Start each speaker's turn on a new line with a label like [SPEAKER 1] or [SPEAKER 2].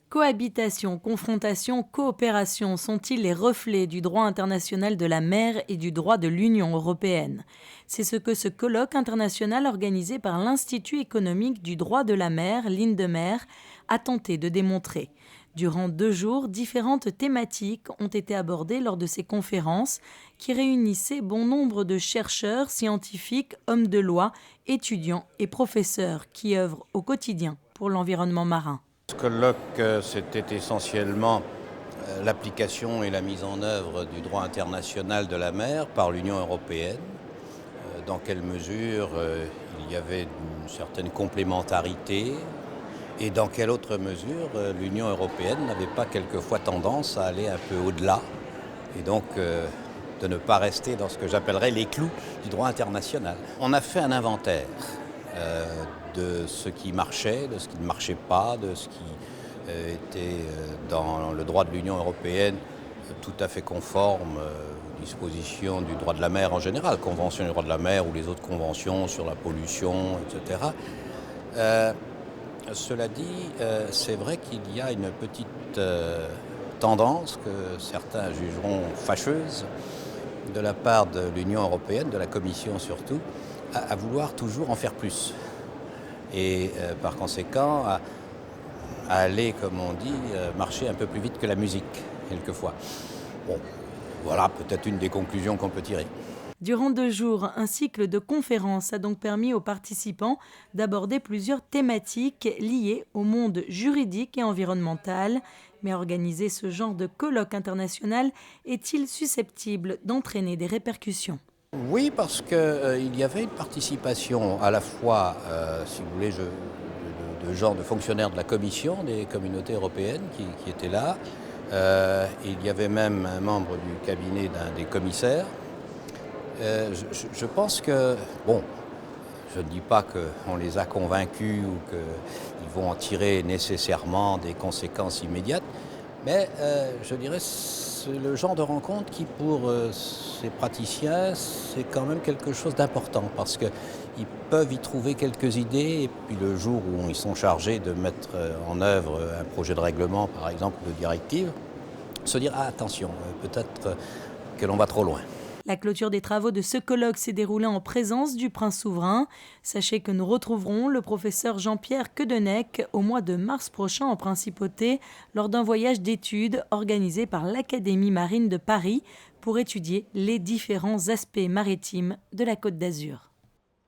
[SPEAKER 1] Cohabitation, confrontation, coopération sont-ils les reflets du droit international de la mer et du droit de l'Union européenne? C'est ce que ce colloque international organisé par l'Institut économique du droit de la mer, l'INDEMER, a tenté de démontrer. Durant 2 jours, différentes thématiques ont été abordées lors de ces conférences qui réunissaient bon nombre de chercheurs, scientifiques, hommes de loi, étudiants et professeurs qui œuvrent au quotidien pour l'environnement marin.
[SPEAKER 2] Ce colloque, c'était essentiellement l'application et la mise en œuvre du droit international de la mer par l'Union européenne. Dans quelle mesure il y avait une certaine complémentarité et dans quelle autre mesure l'Union européenne n'avait pas quelquefois tendance à aller un peu au-delà et donc de ne pas rester dans ce que j'appellerais les clous du droit international. On a fait un inventaire de ce qui marchait, de ce qui ne marchait pas, de ce qui était dans le droit de l'Union européenne tout à fait conforme aux dispositions du droit de la mer en général, Convention du droit de la mer ou les autres conventions sur la pollution, etc. Cela dit, c'est vrai qu'il y a une petite tendance que certains jugeront fâcheuse de la part de l'Union européenne, de la Commission surtout, à vouloir toujours en faire plus. Et par conséquent, à aller, comme on dit, marcher un peu plus vite que la musique, quelquefois. Bon, voilà peut-être une des conclusions qu'on peut tirer.
[SPEAKER 1] Durant 2 jours, un cycle de conférences a donc permis aux participants d'aborder plusieurs thématiques liées au monde juridique et environnemental. Mais organiser ce genre de colloque international est-il susceptible d'entraîner des répercussions ?
[SPEAKER 2] Oui, parce qu'il y avait une participation à la fois, si vous voulez, de gens, de fonctionnaires de la Commission des communautés européennes qui étaient là. Il y avait même un membre du cabinet d'un des commissaires. Je pense que, bon, je ne dis pas qu'on les a convaincus ou qu'ils vont en tirer nécessairement des conséquences immédiates, mais je dirais c'est le genre de rencontre qui, pour ces praticiens, c'est quand même quelque chose d'important parce qu'ils peuvent y trouver quelques idées et puis le jour où ils sont chargés de mettre en œuvre un projet de règlement, par exemple, de directive, se dire « Ah, attention, peut-être que l'on va trop loin ».
[SPEAKER 1] La clôture des travaux de ce colloque s'est déroulée en présence du prince souverain. Sachez que nous retrouverons le professeur Jean-Pierre Quedenec au mois de mars prochain en principauté lors d'un voyage d'études organisé par l'Académie marine de Paris pour étudier les différents aspects maritimes de la Côte d'Azur.